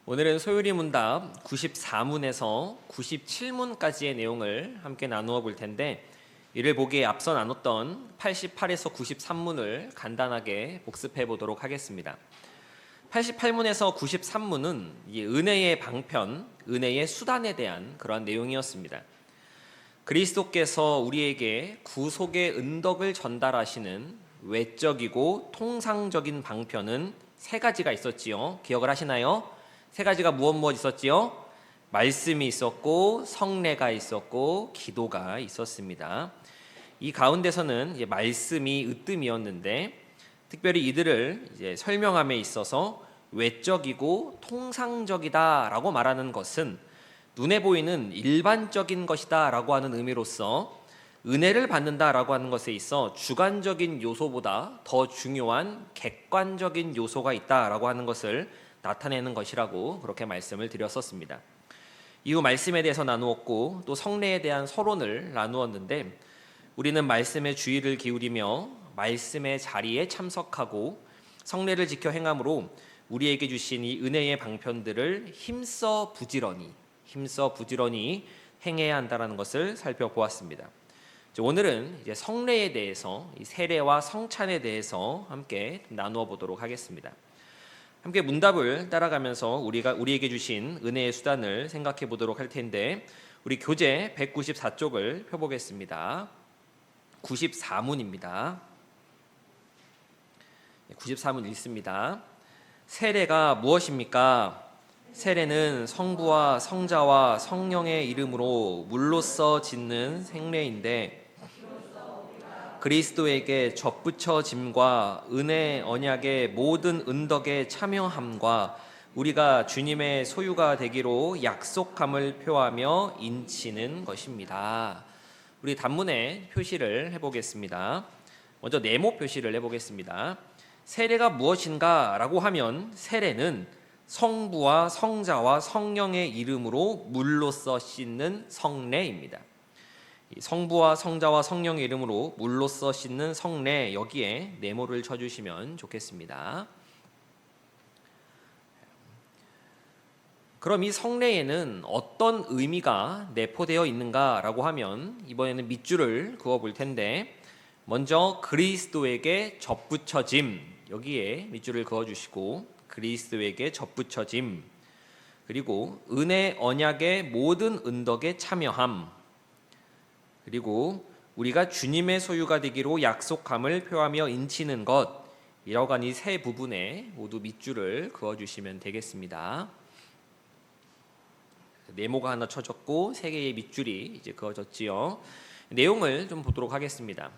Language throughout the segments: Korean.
오늘은 소율이 문답 94문에서 97문까지의 내용을 함께 나누어 볼 텐데, 이를 보기에 앞서 나눴던 88에서 93문을 간단하게 복습해 보도록 하겠습니다. 88문에서 93문은 은혜의 방편, 은혜의 수단에 대한 그러한 내용이었습니다. 그리스도께서 우리에게 구속의 은덕을 전달하시는 외적이고 통상적인 방편은 세 가지가 있었지요. 기억을 하시나요? 세 가지가 무엇 있었지요? 말씀이 있었고, 성례가 있었고, 기도가 있었습니다. 이 가운데서는 말씀이 으뜸이었는데, 특별히 이들을 설명함에 있어서 외적이고 통상적이다라고 말하는 것은 눈에 보이는 일반적인 것이다라고 하는 의미로서 은혜를 받는다라고 하는 것에 있어 주관적인 요소보다 더 중요한 객관적인 요소가 있다라고 하는 것을 나타내는 것이라고 그렇게 말씀을 드렸었습니다. 이후 말씀에 대해서 나누었고 또 성례에 대한 서론을 나누었는데, 우리는 말씀에 주의를 기울이며 말씀의 자리에 참석하고 성례를 지켜 행함으로 우리에게 주신 이 은혜의 방편들을 힘써 부지런히 행해야 한다는 것을 살펴보았습니다. 오늘은 이제 성례에 대해서, 이 세례와 성찬에 대해서 함께 나누어 보도록 하겠습니다. 함께 문답을 따라가면서 우리에게 주신 은혜의 수단을 생각해 보도록 할 텐데, 우리 교재 194쪽을 펴보겠습니다. 94문입니다. 94문 읽습니다. 세례가 무엇입니까? 세례는 성부와 성자와 성령의 이름으로 물로써 짓는 생례인데, 그리스도에게 접붙여짐과 은혜 언약의 모든 은덕에 참여함과 우리가 주님의 소유가 되기로 약속함을 표하며 인치는 것입니다. 우리 단문에 표시를 해보겠습니다. 먼저 네모 표시를 해보겠습니다. 세례가 무엇인가 라고 하면, 세례는 성부와 성자와 성령의 이름으로 물로써 씻는 성례입니다. 성부와 성자와 성령의 이름으로 물로써 씻는 성례, 여기에 네모를 쳐주시면 좋겠습니다. 그럼 이 성례에는 어떤 의미가 내포되어 있는가라고 하면, 이번에는 밑줄을 그어볼 텐데, 먼저 그리스도에게 접붙여짐, 여기에 밑줄을 그어주시고 그리스도에게 접붙여짐, 그리고 은혜 언약의 모든 은덕에 참여함, 그리고 우리가 주님의 소유가 되기로 약속함을 표하며 인치는 것, 이러한 이 세 부분에 모두 밑줄을 그어주시면 되겠습니다. 네모가 하나 쳐졌고 세 개의 밑줄이 이제 그어졌지요. 내용을 좀 보도록 하겠습니다.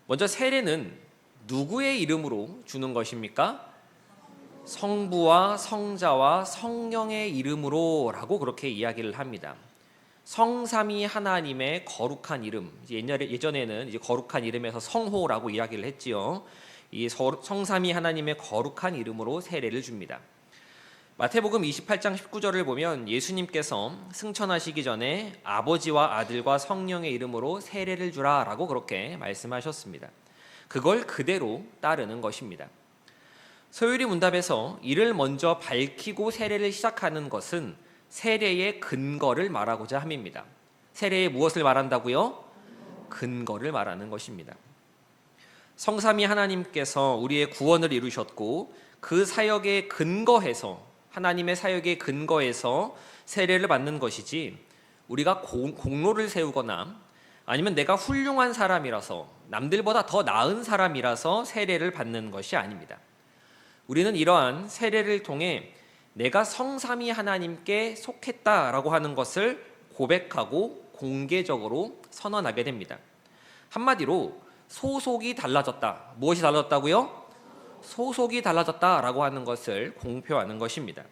먼저 세례는 누구의 이름으로 주는 것입니까? 성부와 성자와 성령의 이름으로 라고 그렇게 이야기를 합니다. 성삼위 하나님의 거룩한 이름, 예전에는 이제 거룩한 이름에서 성호라고 이야기를 했지요. 이 성삼위 하나님의 거룩한 이름으로 세례를 줍니다. 마태복음 28장 19절을 보면 예수님께서 승천하시기 전에 아버지와 아들과 성령의 이름으로 세례를 주라 라고 그렇게 말씀하셨습니다. 그걸 그대로 따르는 것입니다. 소율이 문답에서 이를 먼저 밝히고 세례를 시작하는 것은 세례의 근거를 말하고자 함입니다. 세례의 무엇을 말한다고요? 근거를 말하는 것입니다. 성삼위 하나님께서 우리의 구원을 이루셨고, 그 사역에 근거해서, 하나님의 사역에 근거해서 세례를 받는 것이지, 우리가 공로를 세우거나 아니면 내가 훌륭한 사람이라서, 남들보다 더 나은 사람이라서 세례를 받는 것이 아닙니다. 우리는 이러한 세례를 통해 내가 성삼위 하나님께 속했다라고 하는 것을 고백하고 공개적으로 선언하게 됩니다. 한마디로 소속이 달라졌다. 무엇이 달라졌다고요? 소속이 달라졌다라고 하는 것을 공표하는 것입니다.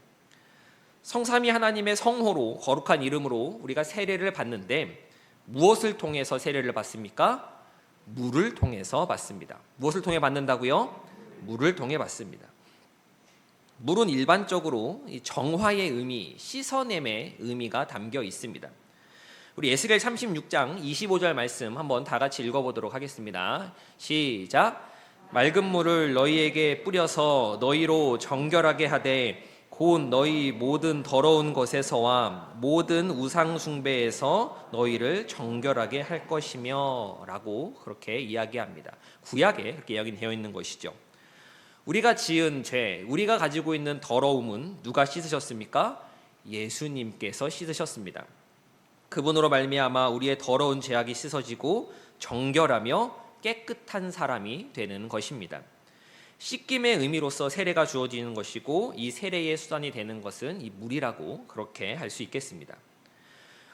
성삼위 하나님의 성호로, 거룩한 이름으로 우리가 세례를 받는데, 무엇을 통해서 세례를 받습니까? 물을 통해서 받습니다. 무엇을 통해 받는다고요? 물을 통해 받습니다. 물은 일반적으로 정화의 의미, 씻어냄의 의미가 담겨 있습니다. 우리 에스겔 36장 25절 말씀 한번 다 같이 읽어보도록 하겠습니다. 시작. 맑은 물을 너희에게 뿌려서 너희로 정결하게 하되 곧 너희 모든 더러운 것에서와 모든 우상 숭배에서 너희를 정결하게 할 것이며 라고 그렇게 이야기합니다. 구약에 그렇게 이야기되어 있는 것이죠. 우리가 지은 죄, 우리가 가지고 있는 더러움은 누가 씻으셨습니까? 예수님께서 씻으셨습니다. 그분으로 말미암아 우리의 더러운 죄악이 씻어지고 정결하며 깨끗한 사람이 되는 것입니다. 씻김의 의미로서 세례가 주어지는 것이고 이 세례의 수단이 되는 것은 이 물이라고 그렇게 할 수 있겠습니다.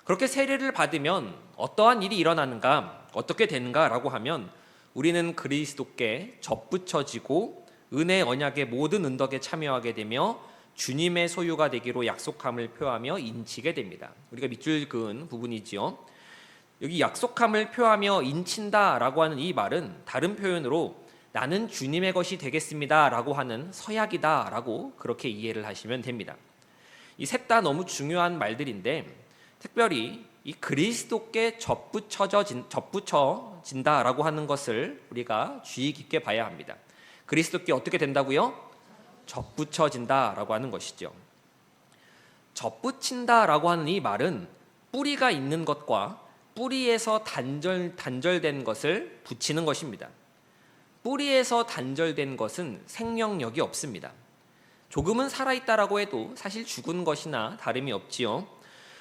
그렇게 세례를 받으면 어떠한 일이 일어나는가, 어떻게 되는가라고 하면 우리는 그리스도께 접붙여지고 은혜 언약의 모든 은덕에 참여하게 되며 주님의 소유가 되기로 약속함을 표하며 인치게 됩니다. 우리가 밑줄 그은 부분이지요. 여기 약속함을 표하며 인친다라고 하는 이 말은 다른 표현으로 나는 주님의 것이 되겠습니다라고 하는 서약이다라고 그렇게 이해를 하시면 됩니다. 이 셋 다 너무 중요한 말들인데 특별히 이 그리스도께 접붙여진다라고 하는 것을 우리가 주의 깊게 봐야 합니다. 그리스도께 어떻게 된다고요? 접붙여진다라고 하는 것이죠. 접붙인다라고 하는 이 말은 뿌리가 있는 것과 뿌리에서 단절된 것을 붙이는 것입니다. 뿌리에서 단절된 것은 생명력이 없습니다. 조금은 살아있다라고 해도 사실 죽은 것이나 다름이 없지요.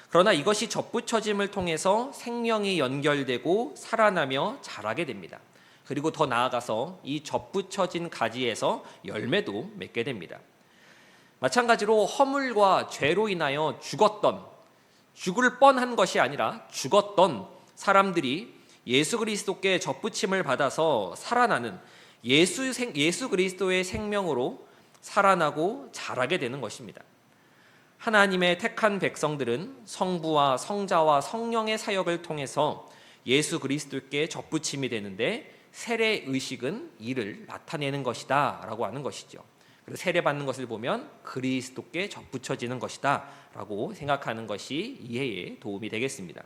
그러나 이것이 접붙여짐을 통해서 생명이 연결되고 살아나며 자라게 됩니다. 그리고 더 나아가서 이 접붙여진 가지에서 열매도 맺게 됩니다. 마찬가지로 허물과 죄로 인하여 죽을 뻔한 것이 아니라 죽었던 사람들이 예수 그리스도께 접붙임을 받아서 살아나는 예수 그리스도의 생명으로 살아나고 자라게 되는 것입니다. 하나님의 택한 백성들은 성부와 성자와 성령의 사역을 통해서 예수 그리스도께 접붙임이 되는데 세례 의식은 이를 나타내는 것이다 라고 하는 것이죠. 그래서 세례 받는 것을 보면 그리스도께 접붙여지는 것이다 라고 생각하는 것이 이해에 도움이 되겠습니다.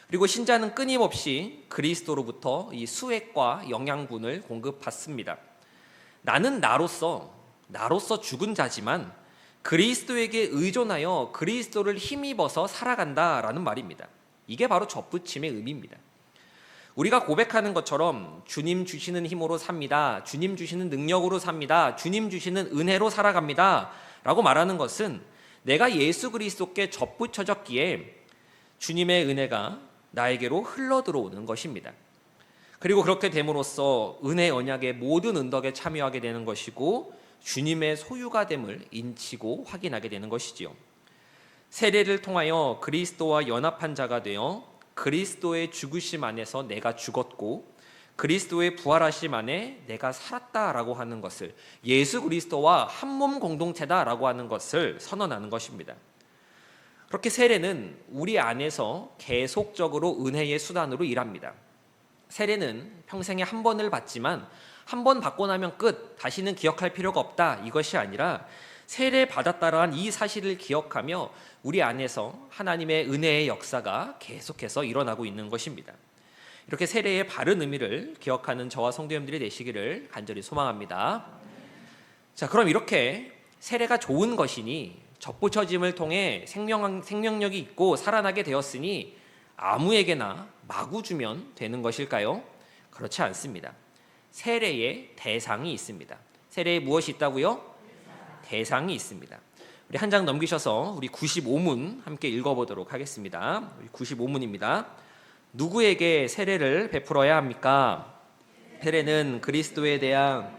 그리고 신자는 끊임없이 그리스도로부터 이 수액과 영양분을 공급받습니다. 나는 나로서 죽은 자지만 그리스도에게 의존하여 그리스도를 힘입어서 살아간다라는 말입니다. 이게 바로 접붙임의 의미입니다. 우리가 고백하는 것처럼 주님 주시는 힘으로 삽니다. 주님 주시는 능력으로 삽니다. 주님 주시는 은혜로 살아갑니다. 라고 말하는 것은 내가 예수 그리스도께 접붙여졌기에 주님의 은혜가 나에게로 흘러들어오는 것입니다. 그리고 그렇게 됨으로써 은혜 언약의 모든 은덕에 참여하게 되는 것이고 주님의 소유가 됨을 인치고 확인하게 되는 것이지요. 세례를 통하여 그리스도와 연합한 자가 되어 그리스도의 죽으심 안에서 내가 죽었고 그리스도의 부활하심 안에 내가 살았다라고 하는 것을 예수 그리스도와 한몸 공동체다라고 하는 것을 선언하는 것입니다. 그렇게 세례는 우리 안에서 계속적으로 은혜의 수단으로 일합니다. 세례는 평생에 한 번을 받지만 한 번 받고 나면 끝, 다시는 기억할 필요가 없다 이것이 아니라 세례 받았다라는 이 사실을 기억하며 우리 안에서 하나님의 은혜의 역사가 계속해서 일어나고 있는 것입니다. 이렇게 세례의 바른 의미를 기억하는 저와 성도님들이 되시기를 간절히 소망합니다. 자, 그럼 이렇게 세례가 좋은 것이니 접붙여짐을 통해 생명력이 있고 살아나게 되었으니 아무에게나 마구 주면 되는 것일까요? 그렇지 않습니다. 세례의 대상이 있습니다. 세례에 무엇이 있다고요? 대상이 있습니다. 우리 한 장 넘기셔서 우리 95문 함께 읽어보도록 하겠습니다. 95문입니다. 누구에게 세례를 베풀어야 합니까? 세례는 그리스도에 대한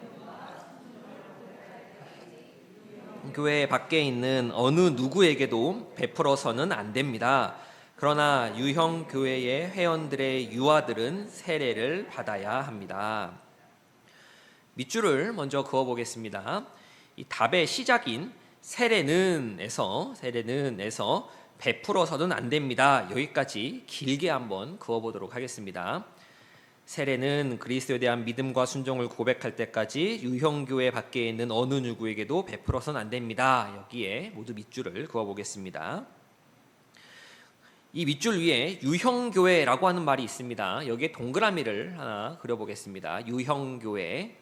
교회 밖에 있는 어느 누구에게도 베풀어서는 안 됩니다. 그러나 유형 교회의 회원들의 유아들은 세례를 받아야 합니다. 밑줄을 먼저 그어 보겠습니다. 이 답의 시작인 세례는에서 베풀어서는 안 됩니다. 여기까지 길게 한번 그어 보도록 하겠습니다. 세례는 그리스도에 대한 믿음과 순종을 고백할 때까지 유형교회 밖에 있는 어느 누구에게도 베풀어서는 안 됩니다. 여기에 모두 밑줄을 그어 보겠습니다. 이 밑줄 위에 유형교회라고 하는 말이 있습니다. 여기에 동그라미를 하나 그려보겠습니다. 유형교회.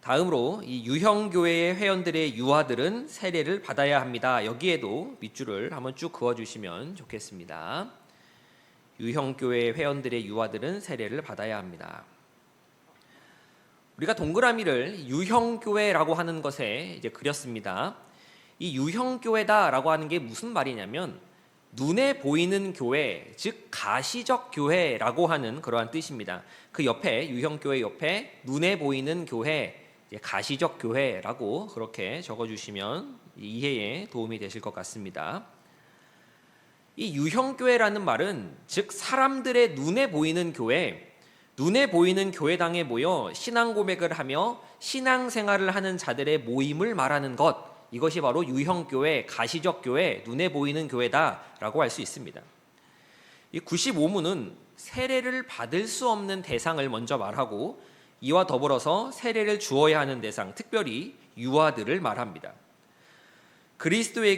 다음으로 이 유형교회의 회원들의 유아들은 세례를 받아야 합니다. 여기에도 밑줄을 한번 쭉 그어주시면 좋겠습니다. 유형교회 회원들의 유아들은 세례를 받아야 합니다. 우리가 동그라미를 유형교회라고 하는 것에 이제 그렸습니다. 이 유형교회다라고 하는 게 무슨 말이냐면 눈에 보이는 교회, 즉 가시적 교회라고 하는 그러한 뜻입니다. 그 옆에 유형교회 옆에 눈에 보이는 교회, 가시적 교회라고 그렇게 적어주시면 이해에 도움이 되실 것 같습니다. 이 유형교회라는 말은 즉 사람들의 눈에 보이는 교회, 눈에 보이는 교회당에 모여 신앙 고백을 하며 신앙생활을 하는 자들의 모임을 말하는 것, 이것이 바로 유형교회, 가시적 교회, 눈에 보이는 교회다라고 할 수 있습니다. 이 95문은 세례를 받을 수 없는 대상을 먼저 말하고 이와 더불어서 세례를 주어야 하는 대상, 특별히 유아들을 말합니다. 그리스도에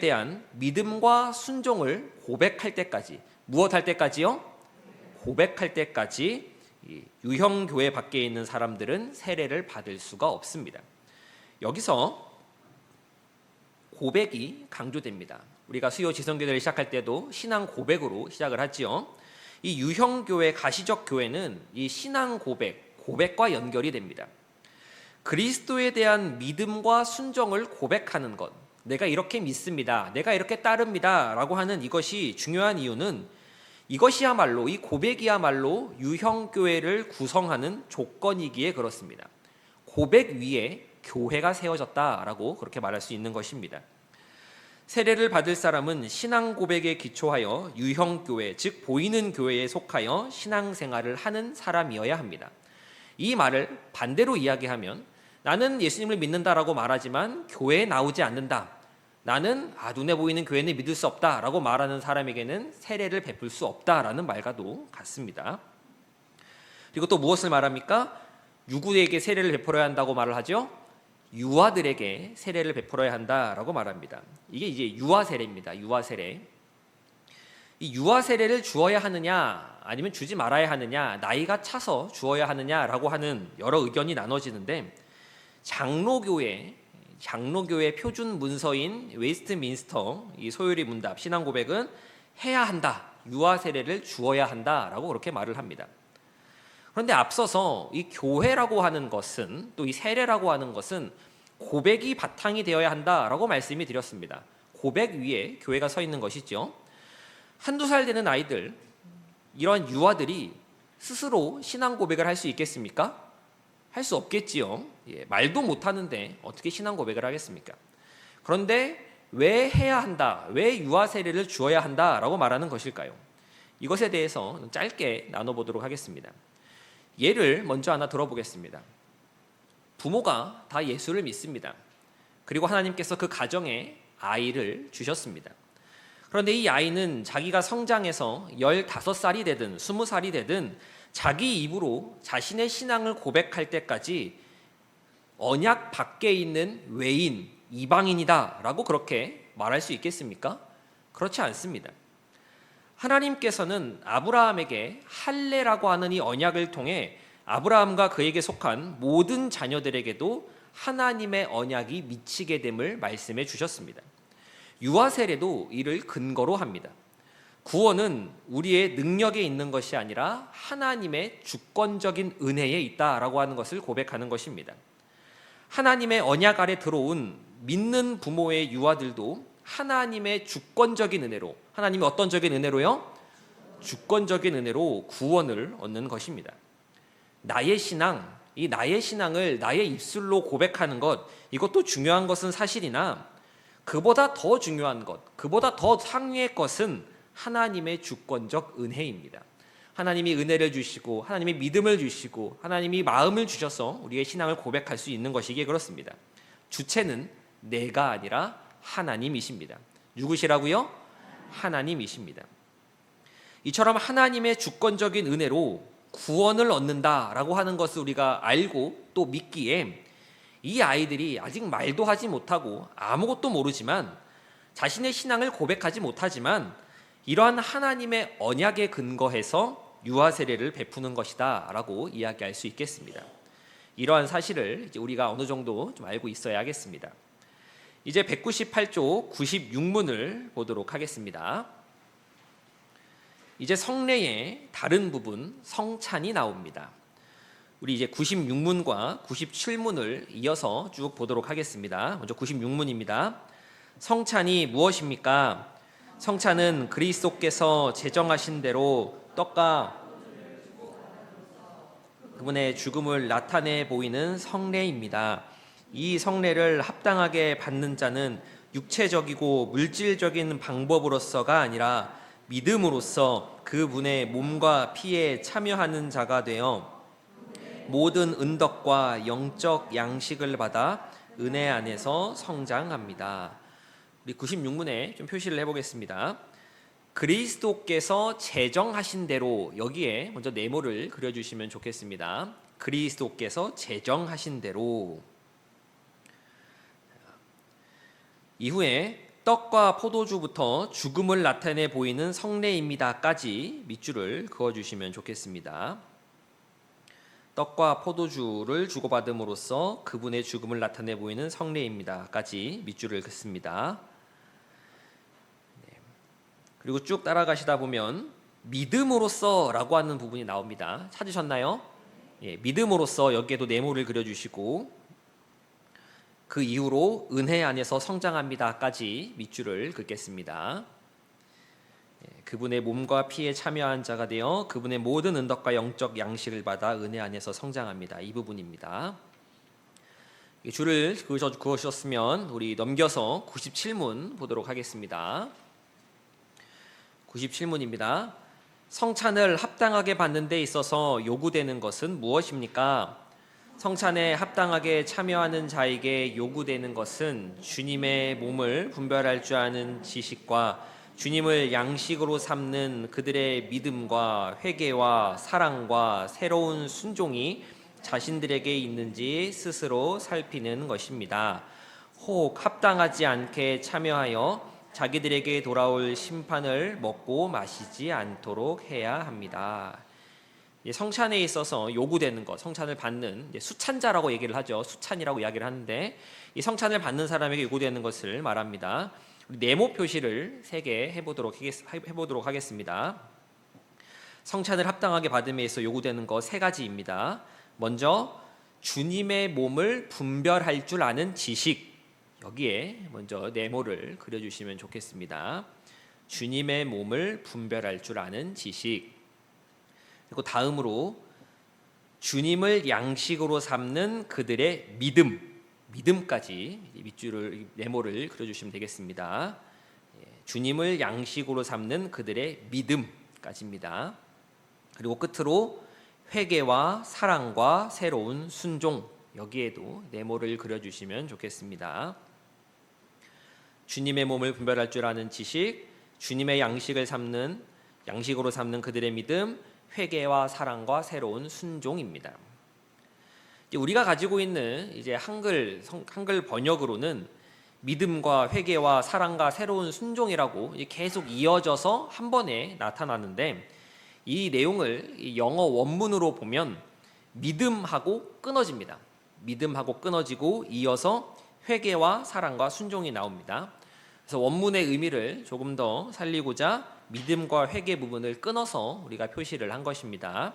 대한 믿음과 순종을 고백할 때까지, 무엇할 때까지요? 고백할 때까지 유형교회 밖에 있는 사람들은 세례를 받을 수가 없습니다. 여기서 고백이 강조됩니다. 우리가 수요 지성교회를 시작할 때도 신앙 고백으로 시작을 하지요. 이 유형교회, 가시적 교회는 이 신앙 고백과 연결이 됩니다. 그리스도에 대한 믿음과 순종을 고백하는 것, 내가 이렇게 믿습니다, 내가 이렇게 따릅니다 라고 하는 이것이 중요한 이유는 이것이야말로, 이 고백이야말로 유형교회를 구성하는 조건이기에 그렇습니다. 고백 위에 교회가 세워졌다라고 그렇게 말할 수 있는 것입니다. 세례를 받을 사람은 신앙 고백에 기초하여 유형교회, 즉 보이는 교회에 속하여 신앙생활을 하는 사람이어야 합니다. 이 말을 반대로 이야기하면 나는 예수님을 믿는다라고 말하지만 교회에 나오지 않는다, 나는 눈에 보이는 교회는 믿을 수 없다라고 말하는 사람에게는 세례를 베풀 수 없다라는 말과도 같습니다. 그리고 또 무엇을 말합니까? 누구에게 세례를 베풀어야 한다고 말을 하죠? 유아들에게 세례를 베풀어야 한다라고 말합니다. 이게 이제 유아 세례입니다. 유아 세례. 이 유아 세례를 주어야 하느냐 아니면 주지 말아야 하느냐, 나이가 차서 주어야 하느냐라고 하는 여러 의견이 나눠지는데, 장로교회 표준 문서인 웨스트민스터 이 소요리 문답 신앙 고백은 해야 한다, 유아 세례를 주어야 한다라고 그렇게 말을 합니다. 그런데 앞서서 이 교회라고 하는 것은, 또 이 세례라고 하는 것은 고백이 바탕이 되어야 한다라고 말씀이 드렸습니다. 고백 위에 교회가 서 있는 것이죠. 한두 살 되는 아이들, 이런 유아들이 스스로 신앙 고백을 할 수 있겠습니까? 할 수 없겠지요. 말도 못하는데 어떻게 신앙 고백을 하겠습니까? 그런데 왜 해야 한다, 왜 유아 세례를 주어야 한다라고 말하는 것일까요? 이것에 대해서 짧게 나눠보도록 하겠습니다. 예를 먼저 하나 들어보겠습니다. 부모가 다 예수를 믿습니다. 그리고 하나님께서 그 가정에 아이를 주셨습니다. 그런데 이 아이는 자기가 성장해서 15살이 되든 20살이 되든 자기 입으로 자신의 신앙을 고백할 때까지 언약 밖에 있는 외인, 이방인이다 라고 그렇게 말할 수 있겠습니까? 그렇지 않습니다. 하나님께서는 아브라함에게 할례라고 하는 이 언약을 통해 아브라함과 그에게 속한 모든 자녀들에게도 하나님의 언약이 미치게 됨을 말씀해 주셨습니다. 유아 세례도 이를 근거로 합니다. 구원은 우리의 능력에 있는 것이 아니라 하나님의 주권적인 은혜에 있다라고 하는 것을 고백하는 것입니다. 하나님의 언약 아래 들어온 믿는 부모의 유아들도 하나님의 주권적인 은혜로, 하나님의 어떤 적인 은혜로요? 주권적인 은혜로 구원을 얻는 것입니다. 나의 신앙, 이 나의 신앙을 나의 입술로 고백하는 것, 이것도 중요한 것은 사실이나 그보다 더 중요한 것, 그보다 더 상위의 것은 하나님의 주권적 은혜입니다. 하나님이 은혜를 주시고 하나님이 믿음을 주시고 하나님이 마음을 주셔서 우리의 신앙을 고백할 수 있는 것이기에 그렇습니다. 주체는 내가 아니라 하나님이십니다. 누구시라고요? 하나님이십니다. 이처럼 하나님의 주권적인 은혜로 구원을 얻는다라고 하는 것을 우리가 알고 또 믿기에 이 아이들이 아직 말도 하지 못하고 아무것도 모르지만, 자신의 신앙을 고백하지 못하지만 이러한 하나님의 언약에 근거해서 유아 세례를 베푸는 것이다 라고 이야기할 수 있겠습니다. 이러한 사실을 이제 우리가 어느 정도 좀 알고 있어야겠습니다. 이제 198조 96문을 보도록 하겠습니다. 이제 성례의 다른 부분 성찬이 나옵니다. 우리 이제 96문과 97문을 이어서 쭉 보도록 하겠습니다. 먼저 96문입니다. 성찬이 무엇입니까? 성찬은 그리스도께서 제정하신 대로 떡과 그분의 죽음을 나타내 보이는 성례입니다. 이 성례를 합당하게 받는 자는 육체적이고 물질적인 방법으로서가 아니라 믿음으로써 그분의 몸과 피에 참여하는 자가 되어 모든 은덕과 영적 양식을 받아 은혜 안에서 성장합니다. 우리 96문에 좀 표시를 해보겠습니다. 그리스도께서 제정하신 대로, 여기에 먼저 네모를 그려주시면 좋겠습니다. 그리스도께서 제정하신 대로. 이후에 떡과 포도주부터 죽음을 나타내 보이는 성례입니다까지 밑줄을 그어주시면 좋겠습니다. 떡과 포도주를 주고받음으로써 그분의 죽음을 나타내 보이는 성례입니다까지 밑줄을 긋습니다. 그리고 쭉 따라가시다 보면 믿음으로써라고 하는 부분이 나옵니다. 찾으셨나요? 예, 믿음으로써 여기에도 네모를 그려주시고 그 이후로 은혜 안에서 성장합니다까지 밑줄을 긋겠습니다. 예, 그분의 몸과 피에 참여한 자가 되어 그분의 모든 은덕과 영적 양식을 받아 은혜 안에서 성장합니다. 이 부분입니다. 줄을 그으셨으면 우리 넘겨서 97문 보도록 하겠습니다. 97문입니다. 성찬을 합당하게 받는 데 있어서 요구되는 것은 무엇입니까? 성찬에 합당하게 참여하는 자에게 요구되는 것은 주님의 몸을 분별할 줄 아는 지식과 주님을 양식으로 삼는 그들의 믿음과 회개와 사랑과 새로운 순종이 자신들에게 있는지 스스로 살피는 것입니다. 혹 합당하지 않게 참여하여 자기들에게 돌아올 심판을 먹고 마시지 않도록 해야 합니다. 성찬에 있어서 요구되는 것, 성찬을 받는 수찬자라고 얘기를 하죠. 수찬이라고 이야기를 하는데 이 성찬을 받는 사람에게 요구되는 것을 말합니다. 네모 표시를 3개 해보도록 하겠습니다. 성찬을 합당하게 받음에 있어 요구되는 것 3가지입니다. 먼저 주님의 몸을 분별할 줄 아는 지식, 여기에 먼저 네모를 그려주시면 좋겠습니다. 주님의 몸을 분별할 줄 아는 지식. 그리고 다음으로 주님을 양식으로 삼는 그들의 믿음까지 밑줄을 네모를 그려주시면 되겠습니다. 주님을 양식으로 삼는 그들의 믿음까지입니다. 그리고 끝으로 회개와 사랑과 새로운 순종, 여기에도 네모를 그려주시면 좋겠습니다. 주님의 몸을 분별할 줄 아는 지식, 주님의 양식으로 삼는 그들의 믿음, 회개와 사랑과 새로운 순종입니다. 우리가 가지고 있는 이제 한글 번역으로는 믿음과 회개와 사랑과 새로운 순종이라고 계속 이어져서 한 번에 나타나는데, 이 내용을 영어 원문으로 보면 믿음하고 끊어집니다. 믿음하고 끊어지고 이어서 회개와 사랑과 순종이 나옵니다. 그래서 원문의 의미를 조금 더 살리고자 믿음과 회개 부분을 끊어서 우리가 표시를 한 것입니다.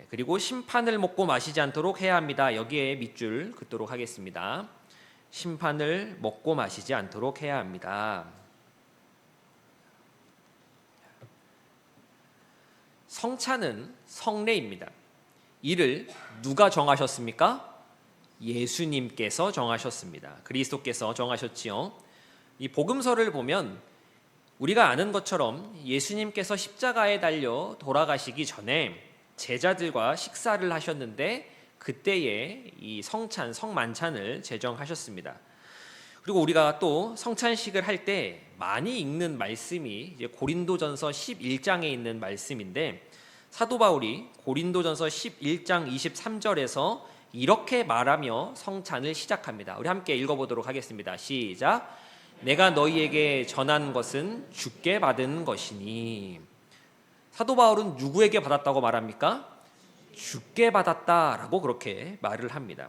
그리고 심판을 먹고 마시지 않도록 해야 합니다. 여기에 밑줄 긋도록 하겠습니다. 심판을 먹고 마시지 않도록 해야 합니다. 성찬은 성례입니다. 이를 누가 정하셨습니까? 예수님께서 정하셨습니다. 그리스도께서 정하셨지요. 이 복음서를 보면 우리가 아는 것처럼 예수님께서 십자가에 달려 돌아가시기 전에 제자들과 식사를 하셨는데 그때에 이 성만찬을 제정하셨습니다. 그리고 우리가 또 성찬식을 할 때 많이 읽는 말씀이 이제 고린도전서 11장에 있는 말씀인데, 사도 바울이 고린도전서 11장 23절에서 이렇게 말하며 성찬을 시작합니다. 우리 함께 읽어보도록 하겠습니다. 시작. 내가 너희에게 전한 것은 주께 받은 것이니. 사도 바울은 누구에게 받았다고 말합니까? 주께 받았다라고 그렇게 말을 합니다.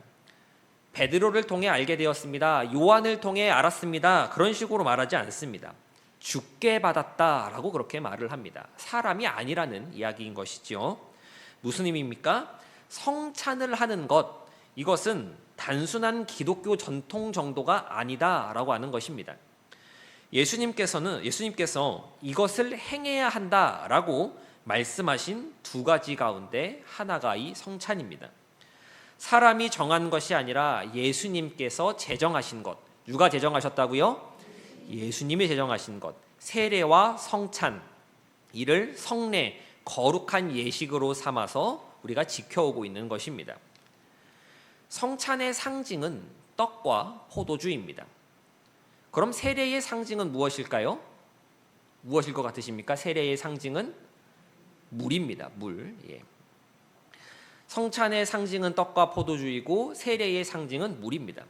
베드로를 통해 알게 되었습니다. 요한을 통해 알았습니다. 그런 식으로 말하지 않습니다. 주께 받았다라고 그렇게 말을 합니다. 사람이 아니라는 이야기인 것이죠. 무슨 의미입니까? 성찬을 하는 것, 이것은 단순한 기독교 전통 정도가 아니다라고 하는 것입니다. 예수님께서 이것을 행해야 한다라고 말씀하신 두 가지 가운데 하나가 이 성찬입니다. 사람이 정한 것이 아니라 예수님께서 제정하신 것. 누가 제정하셨다고요? 예수님이 제정하신 것. 세례와 성찬, 이를 성례, 거룩한 예식으로 삼아서 우리가 지켜오고 있는 것입니다. 성찬의 상징은 떡과 포도주입니다. 그럼 세례의 상징은 무엇일까요? 무엇일 것 같으십니까? 세례의 상징은 물입니다. 물. 성찬의 상징은 떡과 포도주이고 세례의 상징은 물입니다.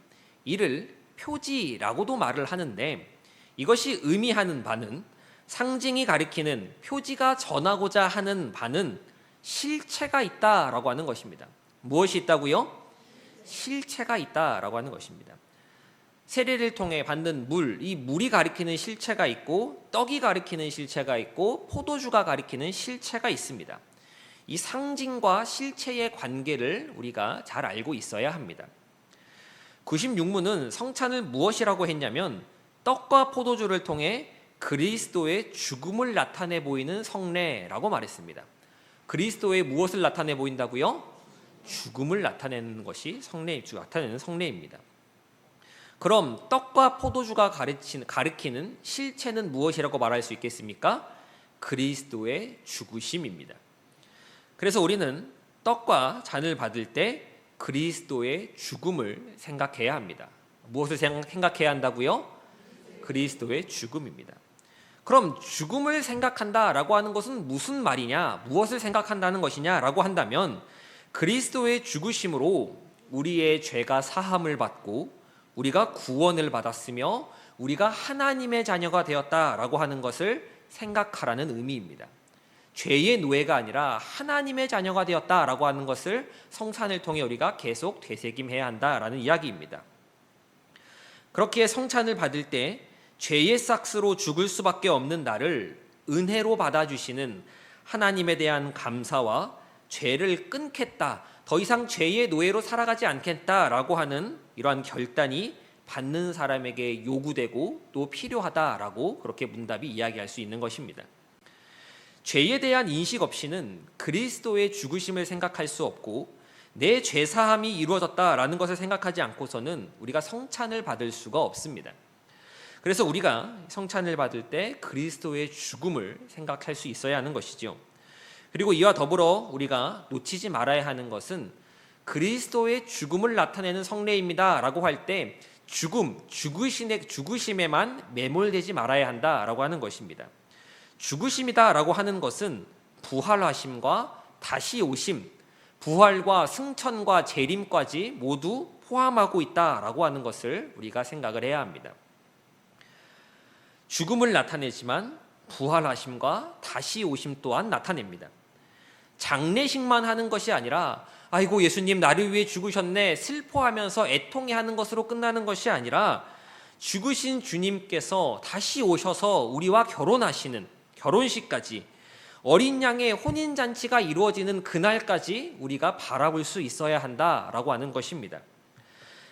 이를 표지라고도 말을 하는데, 이것이 의미하는 바는, 상징이 가리키는, 표지가 전하고자 하는 바는 실체가 있다라고 하는 것입니다. 무엇이 있다고요? 실체가 있다라고 하는 것입니다. 세례를 통해 받는 물, 이 물이 가리키는 실체가 있고, 떡이 가리키는 실체가 있고, 포도주가 가리키는 실체가 있습니다. 이 상징과 실체의 관계를 우리가 잘 알고 있어야 합니다. 96문은 성찬을 무엇이라고 했냐면, 떡과 포도주를 통해 그리스도의 죽음을 나타내 보이는 성례라고 말했습니다. 그리스도의 무엇을 나타내 보인다고요? 죽음을 나타내는 것이 나타내는 성례입니다. 그럼 떡과 포도주가 가리키는 실체는 무엇이라고 말할 수 있겠습니까? 그리스도의 죽으심입니다. 그래서 우리는 떡과 잔을 받을 때 그리스도의 죽음을 생각해야 합니다. 무엇을 생각해야 한다고요? 그리스도의 죽음입니다. 그럼 죽음을 생각한다라고 하는 것은 무슨 말이냐? 무엇을 생각한다는 것이냐라고 한다면, 그리스도의 죽으심으로 우리의 죄가 사함을 받고 우리가 구원을 받았으며 우리가 하나님의 자녀가 되었다라고 하는 것을 생각하라는 의미입니다. 죄의 노예가 아니라 하나님의 자녀가 되었다라고 하는 것을 성찬을 통해 우리가 계속 되새김해야 한다라는 이야기입니다. 그렇기에 성찬을 받을 때 죄의 삭스로 죽을 수밖에 없는 나를 은혜로 받아주시는 하나님에 대한 감사와 죄를 끊겠다, 더 이상 죄의 노예로 살아가지 않겠다라고 하는 이러한 결단이 받는 사람에게 요구되고 또 필요하다라고 그렇게 문답이 이야기할 수 있는 것입니다. 죄에 대한 인식 없이는 그리스도의 죽으심을 생각할 수 없고, 내 죄사함이 이루어졌다라는 것을 생각하지 않고서는 우리가 성찬을 받을 수가 없습니다. 그래서 우리가 성찬을 받을 때 그리스도의 죽음을 생각할 수 있어야 하는 것이죠. 그리고 이와 더불어 우리가 놓치지 말아야 하는 것은, 그리스도의 죽음을 나타내는 성례입니다 라고 할 때 죽으심에만 매몰되지 말아야 한다라고 하는 것입니다. 죽으심이다 라고 하는 것은 부활하심과 다시 오심, 부활과 승천과 재림까지 모두 포함하고 있다라고 하는 것을 우리가 생각을 해야 합니다. 죽음을 나타내지만 부활하심과 다시 오심 또한 나타냅니다. 장례식만 하는 것이 아니라, 아이고 예수님 나를 위해 죽으셨네 슬퍼하면서 애통해하는 것으로 끝나는 것이 아니라, 죽으신 주님께서 다시 오셔서 우리와 결혼하시는 결혼식까지, 어린 양의 혼인잔치가 이루어지는 그날까지 우리가 바라볼 수 있어야 한다라고 하는 것입니다.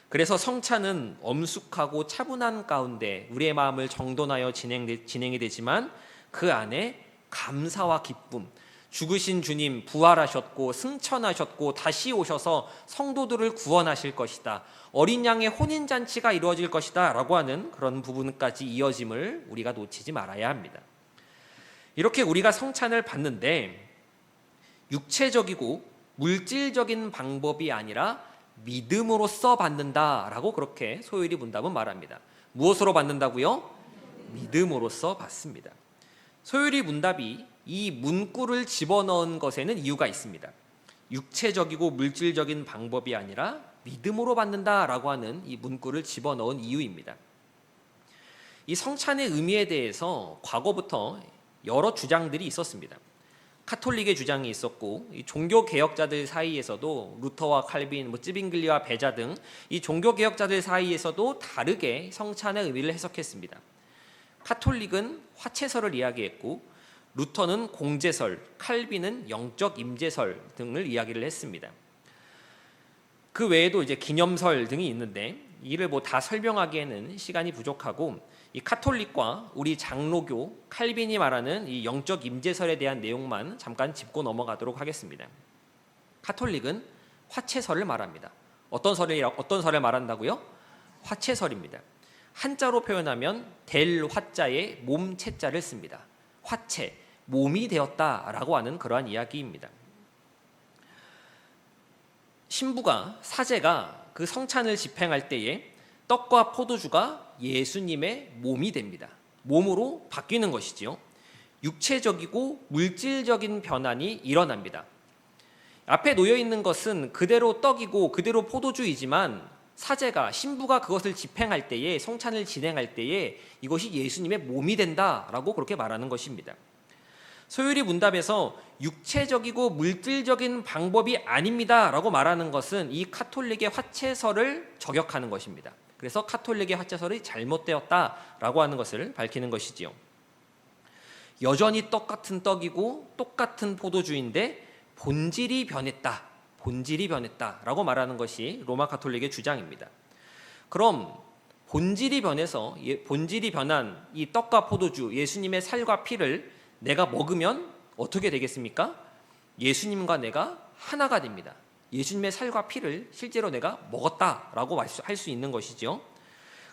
그래서 성찬은 엄숙하고 차분한 가운데 우리의 마음을 정돈하여 진행이 되지만, 그 안에 감사와 기쁨, 죽으신 주님 부활하셨고 승천하셨고 다시 오셔서 성도들을 구원하실 것이다, 어린 양의 혼인잔치가 이루어질 것이다 라고 하는 그런 부분까지 이어짐을 우리가 놓치지 말아야 합니다. 이렇게 우리가 성찬을 받는데 육체적이고 물질적인 방법이 아니라 믿음으로써 받는다라고 그렇게 소요리 문답은 말합니다. 무엇으로 받는다고요? 믿음으로써 받습니다. 소요리 문답이 이 문구를 집어넣은 것에는 이유가 있습니다. 육체적이고 물질적인 방법이 아니라 믿음으로 받는다라고 하는 이 문구를 집어넣은 이유입니다. 이 성찬의 의미에 대해서 과거부터 여러 주장들이 있었습니다. 카톨릭의 주장이 있었고, 이 종교 개혁자들 사이에서도 루터와 칼빈, 쯔빙글리와 베자 등 이 종교 개혁자들 사이에서도 다르게 성찬의 의미를 해석했습니다. 카톨릭은 화채설을 이야기했고, 루터는 공제설, 칼빈은 영적 임재설 등을 이야기를 했습니다. 그 외에도 이제 기념설 등이 있는데 이를 다 설명하기에는 시간이 부족하고, 이 카톨릭과 우리 장로교 칼빈이 말하는 이 영적 임재설에 대한 내용만 잠깐 짚고 넘어가도록 하겠습니다. 카톨릭은 화채설을 말합니다. 어떤 설을 말한다고요? 화채설입니다. 한자로 표현하면 될 화자에 몸 채자를 씁니다. 화채, 몸이 되었다라고 하는 그러한 이야기입니다. 신부가, 사제가 그 성찬을 집행할 때에 떡과 포도주가 예수님의 몸이 됩니다. 몸으로 바뀌는 것이지요. 육체적이고 물질적인 변환이 일어납니다. 앞에 놓여 있는 것은 그대로 떡이고 그대로 포도주이지만 사제가, 신부가 그것을 집행할 때에, 성찬을 진행할 때에 이것이 예수님의 몸이 된다라고 그렇게 말하는 것입니다. 소율이 문답에서 육체적이고 물질적인 방법이 아닙니다라고 말하는 것은 이 카톨릭의 화채설을 저격하는 것입니다. 그래서 카톨릭의 화채설이 잘못되었다라고 하는 것을 밝히는 것이지요. 여전히 똑같은 떡이고 똑같은 포도주인데 본질이 변했다라고 말하는 것이 로마 카톨릭의 주장입니다. 그럼 본질이 변한 이 떡과 포도주, 예수님의 살과 피를 내가 먹으면 어떻게 되겠습니까? 예수님과 내가 하나가 됩니다. 예수님의 살과 피를 실제로 내가 먹었다라고 할 수 있는 것이죠.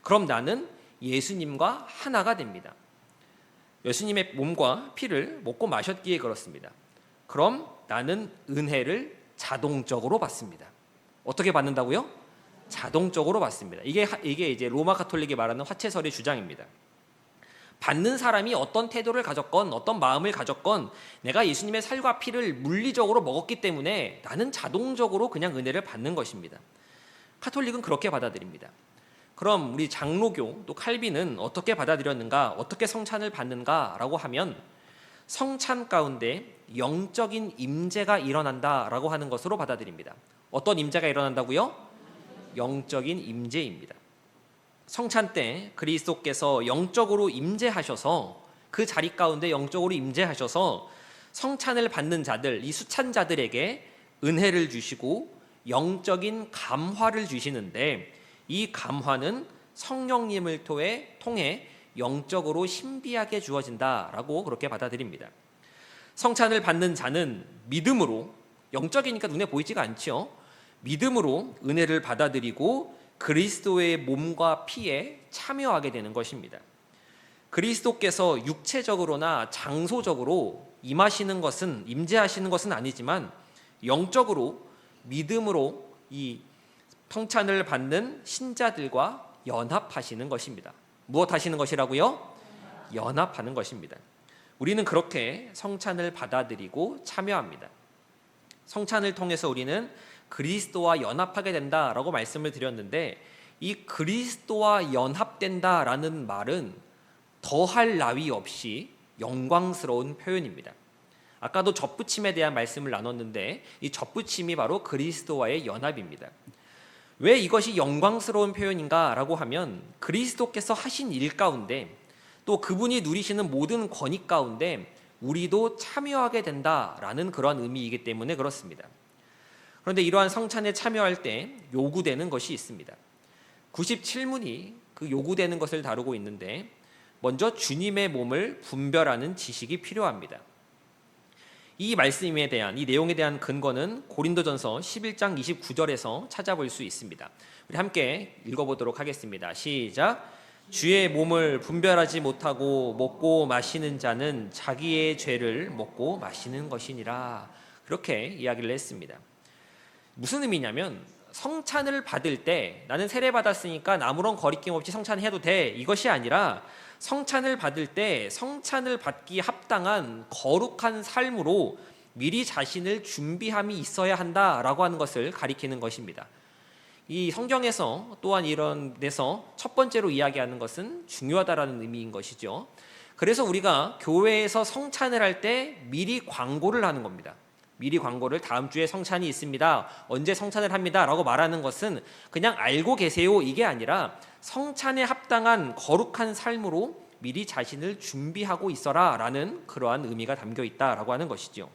그럼 나는 예수님과 하나가 됩니다. 예수님의 몸과 피를 먹고 마셨기에 그렇습니다. 그럼 나는 은혜를 자동적으로 받습니다. 어떻게 받는다고요? 자동적으로 받습니다. 이게 이제 로마 카톨릭이 말하는 화채설의 주장입니다. 받는 사람이 어떤 태도를 가졌건 어떤 마음을 가졌건 내가 예수님의 살과 피를 물리적으로 먹었기 때문에 나는 자동적으로 그냥 은혜를 받는 것입니다. 카톨릭은 그렇게 받아들입니다. 그럼 우리 장로교 또 칼빈은 어떻게 받아들였는가, 어떻게 성찬을 받는가라고 하면 성찬 가운데 영적인 임재가 일어난다라고 하는 것으로 받아들입니다. 어떤 임재가 일어난다고요? 영적인 임재입니다. 성찬 때 그리스도께서 영적으로 임재하셔서, 그 자리 가운데 영적으로 임재하셔서 성찬을 받는 자들, 이 수찬자들에게 은혜를 주시고 영적인 감화를 주시는데, 이 감화는 성령님을 통해 영적으로 신비하게 주어진다라고 그렇게 받아들입니다. 성찬을 받는 자는 믿음으로, 영적이니까 눈에 보이지가 않죠. 믿음으로 은혜를 받아들이고 그리스도의 몸과 피에 참여하게 되는 것입니다. 그리스도께서 육체적으로나 장소적으로 임재하시는 것은 아니지만 영적으로 믿음으로 이 성찬을 받는 신자들과 연합하시는 것입니다. 무엇 하시는 것이라고요? 연합하는 것입니다. 우리는 그렇게 성찬을 받아들이고 참여합니다. 성찬을 통해서 우리는 그리스도와 연합하게 된다라고 말씀을 드렸는데, 이 그리스도와 연합된다라는 말은 더할 나위 없이 영광스러운 표현입니다. 아까도 접붙임에 대한 말씀을 나눴는데 이 접붙임이 바로 그리스도와의 연합입니다. 왜 이것이 영광스러운 표현인가라고 하면 그리스도께서 하신 일 가운데 또 그분이 누리시는 모든 권위 가운데 우리도 참여하게 된다라는 그런 의미이기 때문에 그렇습니다. 그런데 이러한 성찬에 참여할 때 요구되는 것이 있습니다. 97문이 그 요구되는 것을 다루고 있는데, 먼저 주님의 몸을 분별하는 지식이 필요합니다. 이 말씀에 대한, 이 내용에 대한 근거는 고린도전서 11장 29절에서 찾아볼 수 있습니다. 우리 함께 읽어보도록 하겠습니다. 시작. 주의 몸을 분별하지 못하고 먹고 마시는 자는 자기의 죄를 먹고 마시는 것이니라. 그렇게 이야기를 했습니다. 무슨 의미냐면, 성찬을 받을 때 나는 세례 받았으니까 아무런 거리낌 없이 성찬해도 돼, 이것이 아니라 성찬을 받을 때 성찬을 받기 합당한 거룩한 삶으로 미리 자신을 준비함이 있어야 한다라고 하는 것을 가리키는 것입니다. 이 성경에서 또한 이런 데서 첫 번째로 이야기하는 것은 중요하다라는 의미인 것이죠. 그래서 우리가 교회에서 성찬을 할 때 미리 광고를 하는 겁니다. 미리 광고를 다음 주에 성찬이 있습니다. 언제 성찬을 합니다. 라고 말하는 것은 그냥 알고 계세요. 이게 아니라 성찬에 합당한 거룩한 삶으로 미리 자신을 준비하고 있어라 라는 그러한 의미가 담겨 있다라고 하는 것이죠.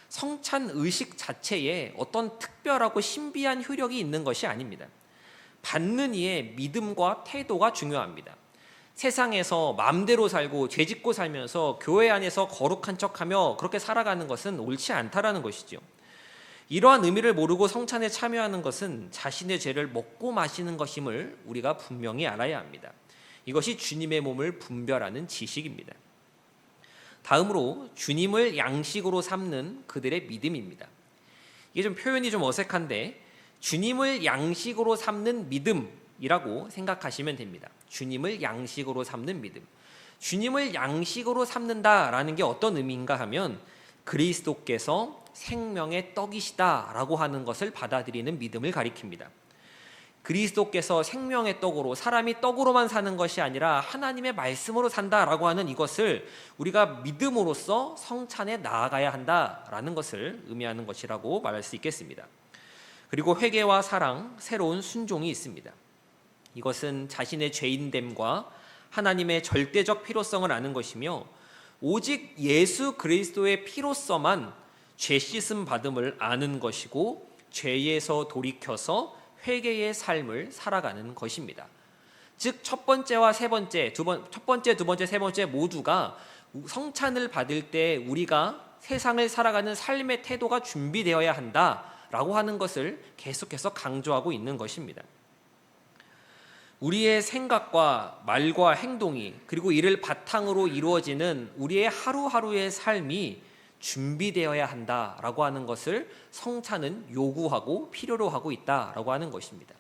성찬 의식 자체에 어떤 특별하고 신비한 효력이 있는 것이 아닙니다. 받는 이의 믿음과 태도가 중요합니다. 세상에서 마음대로 살고 죄짓고 살면서 교회 안에서 거룩한 척하며 그렇게 살아가는 것은 옳지 않다라는 것이죠. 이러한 의미를 모르고 성찬에 참여하는 것은 자신의 죄를 먹고 마시는 것임을 우리가 분명히 알아야 합니다. 이것이 주님의 몸을 분별하는 지식입니다. 다음으로 주님을 양식으로 삼는 그들의 믿음입니다. 이게 좀 표현이 좀 어색한데 주님을 양식으로 삼는 믿음이라고 생각하시면 됩니다. 주님을 양식으로 삼는 믿음. 주님을 양식으로 삼는다라는 게 어떤 의미인가 하면 그리스도께서 생명의 떡이시다라고 하는 것을 받아들이는 믿음을 가리킵니다. 그리스도께서 생명의 떡으로 사람이 떡으로만 사는 것이 아니라 하나님의 말씀으로 산다라고 하는 이것을 우리가 믿음으로써 성찬에 나아가야 한다라는 것을 의미하는 것이라고 말할 수 있겠습니다. 그리고 회개와 사랑, 새로운 순종이 있습니다. 이것은 자신의 죄인됨과 하나님의 절대적 필요성을 아는 것이며 오직 예수 그리스도의 피로서만 죄 씻음 받음을 아는 것이고 죄에서 돌이켜서 회개의 삶을 살아가는 것입니다. 즉 첫 번째와 세 번째, 첫 번째, 두 번째, 세 번째 모두가 성찬을 받을 때 우리가 세상을 살아가는 삶의 태도가 준비되어야 한다라고 하는 것을 계속해서 강조하고 있는 것입니다. 우리의 생각과 말과 행동이 그리고 이를 바탕으로 이루어지는 우리의 하루하루의 삶이 준비되어야 한다라고 하는 것을 성찬은 요구하고 필요로 하고 있다라고 하는 것입니다.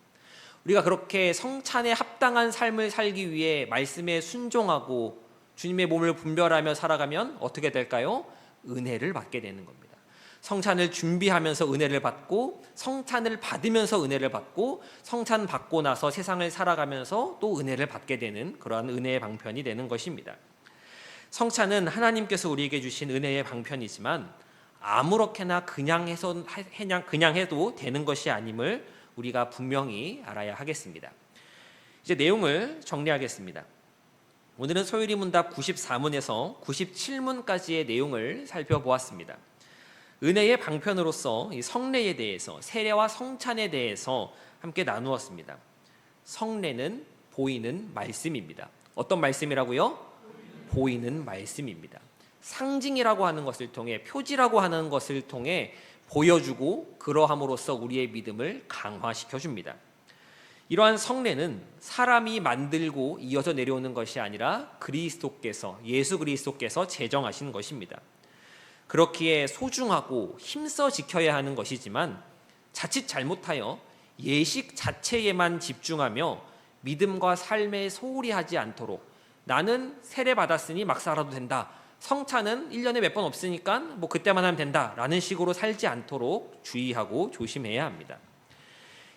우리가 그렇게 성찬에 합당한 삶을 살기 위해 말씀에 순종하고 주님의 몸을 분별하며 살아가면 어떻게 될까요? 은혜를 받게 되는 겁니다. 성찬을 준비하면서 은혜를 받고 성찬을 받으면서 은혜를 받고 성찬 받고 나서 세상을 살아가면서 또 은혜를 받게 되는 그러한 은혜의 방편이 되는 것입니다. 성찬은 하나님께서 우리에게 주신 은혜의 방편이지만 아무렇게나 그냥 해도 되는 것이 아님을 우리가 분명히 알아야 하겠습니다. 이제 내용을 정리하겠습니다. 오늘은 소율이 문답 94문에서 97문까지의 내용을 살펴보았습니다. 은혜의 방편으로서 이 성례에 대해서, 세례와 성찬에 대해서 함께 나누었습니다. 성례는 보이는 말씀입니다. 어떤 말씀이라고요? 보이는 말씀입니다. 상징이라고 하는 것을 통해, 표지라고 하는 것을 통해 보여주고 그러함으로써 우리의 믿음을 강화시켜 줍니다. 이러한 성례는 사람이 만들고 이어서 내려오는 것이 아니라 그리스도께서, 예수 그리스도께서 제정하신 것입니다. 그렇기에 소중하고 힘써 지켜야 하는 것이지만 자칫 잘못하여 예식 자체에만 집중하며 믿음과 삶에 소홀히 하지 않도록 나는 세례 받았으니 막 살아도 된다. 성찬은 1년에 몇 번 없으니까 뭐 그때만 하면 된다. 라는 식으로 살지 않도록 주의하고 조심해야 합니다.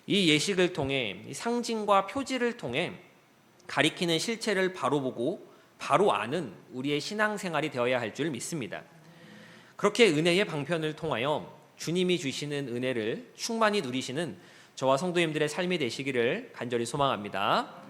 이 예식을 통해, 이 상징과 표지를 통해 가리키는 실체를 바로 보고 바로 아는 우리의 신앙생활이 되어야 할 줄 믿습니다. 그렇게 은혜의 방편을 통하여 주님이 주시는 은혜를 충만히 누리시는 저와 성도님들의 삶이 되시기를 간절히 소망합니다.